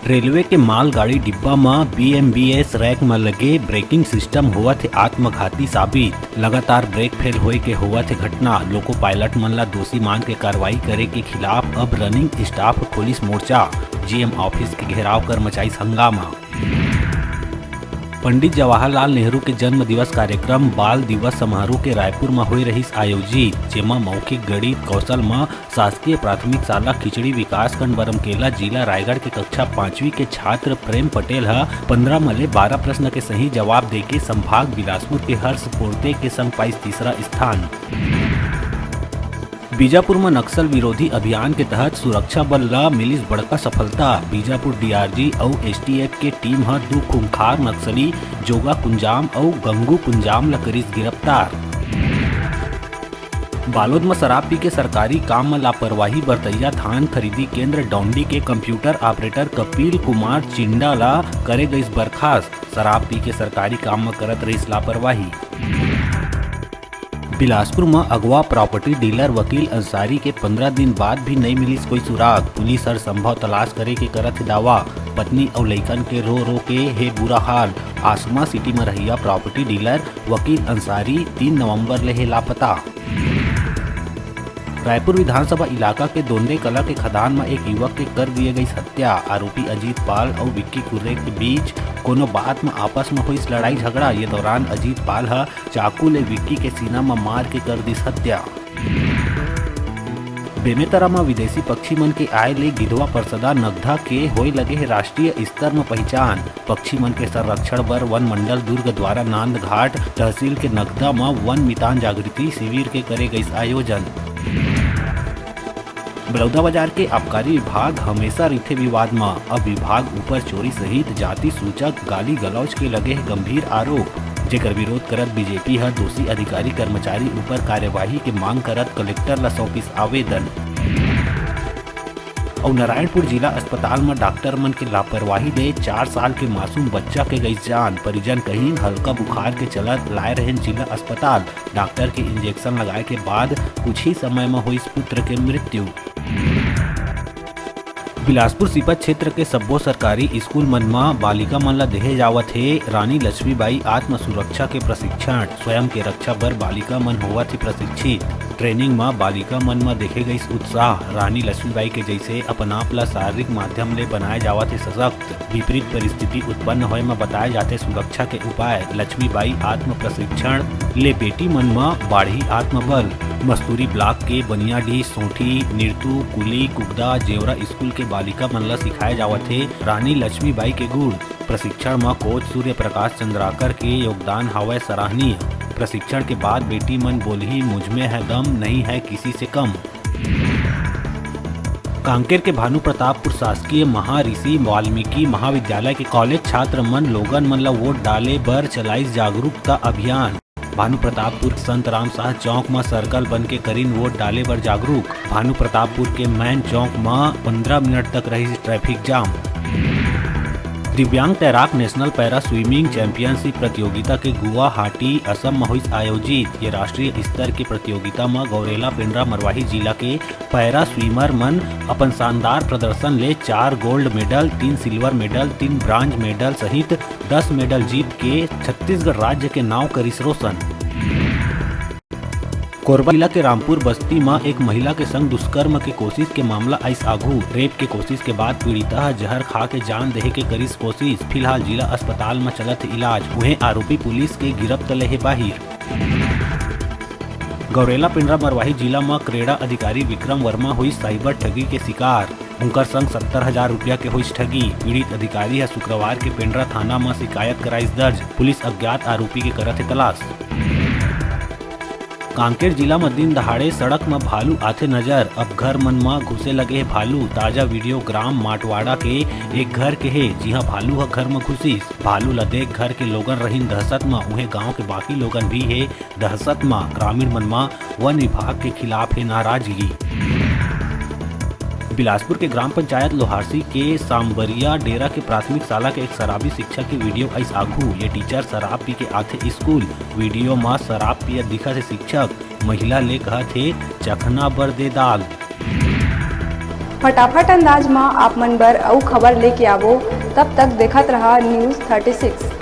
Railway के मालगाड़ी डिब्बा में बीएमबीएस रैक में लगे ब्रेकिंग सिस्टम हुआ थे आत्मघाती साबित। लगातार ब्रेक फेल होए के हुआ थे घटना। लोको पायलट मन ला दोषी मान के कार्रवाई करे के खिलाफ अब रनिंग स्टाफ पुलिस मोर्चा जीएम ऑफिस के घेराव कर मचाई हंगामा। पंडित जवाहरलाल नेहरू के जन्म दिवस कार्यक्रम बाल दिवस समारोह के रायपुर में हुई रही आयोजित, जेमा मौखिक गणित कौशल में शासकीय प्राथमिक शाला खिचड़ी विकासखंड बरमकेला जिला रायगढ़ के कक्षा 5वीं के छात्र प्रेम पटेल 15 में 12 प्रश्न के सही जवाब देके संभाग बिलासपुर के हर्ष पोर्ते के संग पाइस तीसरा स्थान। बीजापुर में नक्सल विरोधी अभियान के तहत सुरक्षा बल ला मिलिस बड़का सफलता। बीजापुर डीआरजी और एसटीएफ के टीम 2 खूंखार नक्सली जोगा कुंजाम और गंगू कुंजाम ला करिस गिरफ्तार। बालोद में शराब पी के सरकारी काम में लापरवाही बरतैया धान खरीदी केंद्र डौंडी के कंप्यूटर ऑपरेटर कपिल कुमार चिंडा ला करे गई बर्खास्त। शराब पी के सरकारी काम में करत रही लापरवाही। बिलासपुर में अगवा प्रॉपर्टी डीलर वकील अंसारी के 15 दिन बाद भी नहीं मिली कोई सुराग। पुलिस हर संभव तलाश करे के करत दावा। पत्नी और लइकन के रो रो के है बुरा हाल। आसमा सिटी में रहिया प्रॉपर्टी डीलर वकील अंसारी 3 नवंबर ले है लापता। रायपुर विधानसभा इलाका के दोंदे कला के खदान में एक युवक के कर दिए गई हत्या। आरोपी अजीत पाल और विक्की कुर्रे के बीच कोनो बात में आपस में हुई लड़ाई झगड़ा। ये दौरान अजीत पाल चाकू ले विक्की के सीना में मार के कर दी हत्या। बेमेतरा में विदेशी पक्षी मन के आय ले गिधवा परसदा नगधा के होए लगे है राष्ट्रीय स्तर में पहचान। पक्षी मन के संरक्षण बर वन मंडल दुर्ग द्वारा नांद घाट तहसील के नगधा में वन मितान जागृति शिविर के करे गई आयोजन। बलौदा बाजार के आबकारी विभाग हमेशा रिथे विवाद में। अब विभाग ऊपर चोरी सहित जाति सूचक गाली गलौज के लगे है गंभीर आरोप, जेकर विरोध करत बीजेपी दोषी अधिकारी कर्मचारी ऊपर कार्यवाही के मांग करत कलेक्टर ला सौंपिस आवेदन। और नारायणपुर जिला अस्पताल में डॉक्टर मन के लापरवाही ले 4 साल के मासूम बच्चा के गई जान। परिजन कहीं हल्का बुखार के चलत लाए रहे जिला अस्पताल। डॉक्टर के इंजेक्शन लगाए के बाद कुछ ही समय में हुई पुत्र के मृत्यु। बिलासपुर सीपत क्षेत्र के सब्बो सरकारी स्कूल मन में बालिका मन ला देहे जावत है रानी लक्ष्मीबाई आत्म सुरक्षा के प्रशिक्षण। स्वयं के रक्षा बर बालिका मन होवा थी प्रशिक्षित। ट्रेनिंग में बालिका मन में देखे गई उत्साह। रानी लक्ष्मीबाई के जैसे अपन आप ला शारीरिक माध्यम ले बनाए जावत है सशक्त। विपरीत परिस्थिति उत्पन्न होए में बताए जाते सुरक्षा के उपाय। लक्ष्मीबाई आत्म प्रशिक्षण ले बेटी मन में बाढ़ी आत्मबल। मस्तूरी ब्लॉक के बनियाडीह सोठी निरतू कुली कुगदा जेवरा स्कूल के बालिका मन ला सिखाए जावत है रानी लक्ष्मीबाई के गुण। प्रशिक्षण में कोच सूर्य प्रकाश चंद्राकर के योगदान हवय सराहनीय। प्रशिक्षण के बाद बेटी मन बोली मुझमें है दम, नहीं है किसी से कम। कांकेर के भानु प्रतापपुर शासकीय महर्षि वाल्मीकि महाविद्यालय के कॉलेज छात्र मन लोगन मन ला वोट डाले बर चलाइस जागरूकता अभियान। भानु प्रतापपुर संत राम शाह चौक में सर्कल बन के करीन वोट डाले बर जागरूक। भानु प्रतापपुर के मैन चौक में 15 मिनट तक रही ट्रैफिक जाम। दिव्यांग तैराक नेशनल पैरा स्विमिंग चैंपियनशिप प्रतियोगिता के गुवाहाटी असम में हुई आयोजित। ये राष्ट्रीय स्तर की प्रतियोगिता में गौरेला पिंडरा मरवाही जिला के पैरा स्विमर मन अपन शानदार प्रदर्शन ले 4 gold medal, 3 silver medal, 3 bronze medal सहित 10 मेडल जीत के छत्तीसगढ़ राज्य के नाव करिस रोशन। कोरबा जिला के रामपुर बस्ती में एक महिला के संग दुष्कर्म के कोशिश के मामला आइस आघू। रेप के कोशिश के बाद पीड़िता जहर खा के जान देहे के करिस कोशिश। फिलहाल जिला अस्पताल में चलत इलाज। वहीं आरोपी पुलिस के गिरफ्त ले है बाहिर। गौरेला पिंडरा मरवाही जिला में क्रीड़ा अधिकारी विक्रम वर्मा हुई साइबर ठगी के शिकार। उनकर संग 70,000 रुपया के हुई ठगी। पीड़ित अधिकारी है शुक्रवार के पिंडरा थाना में शिकायत कराइस दर्ज। पुलिस अज्ञात आरोपी के करत है तलाश। कांकेर जिला में दिन दहाड़े सड़क में भालू आथे नजर। अब घर मन में घुसे लगे है भालू। ताजा वीडियो ग्राम माटवाड़ा के एक घर के है जिहाँ भालू घर में घुसिस। भालू ला देख घर के लोगन रहीन दहशत में। उहे गांव के बाकी लोगन भी है दहशत में। ग्रामीण मन में वन विभाग के खिलाफ है नाराजगी। बिलासपुर के ग्राम पंचायत लोहारसी के सांबरिया डेरा के प्राथमिक शाला के एक शराबी शिक्षक की वीडियो आइस आघू। ये टीचर शराब पी के आथे स्कूल। वीडियो में शराब पियत दिखा थे शिक्षक। महिला ले कहा थे चखना बर दे दाल। फटाफट अंदाज में आप मन बर अउ खबर लेके आवो। तब तक देखत रहा न्यूज़ 36।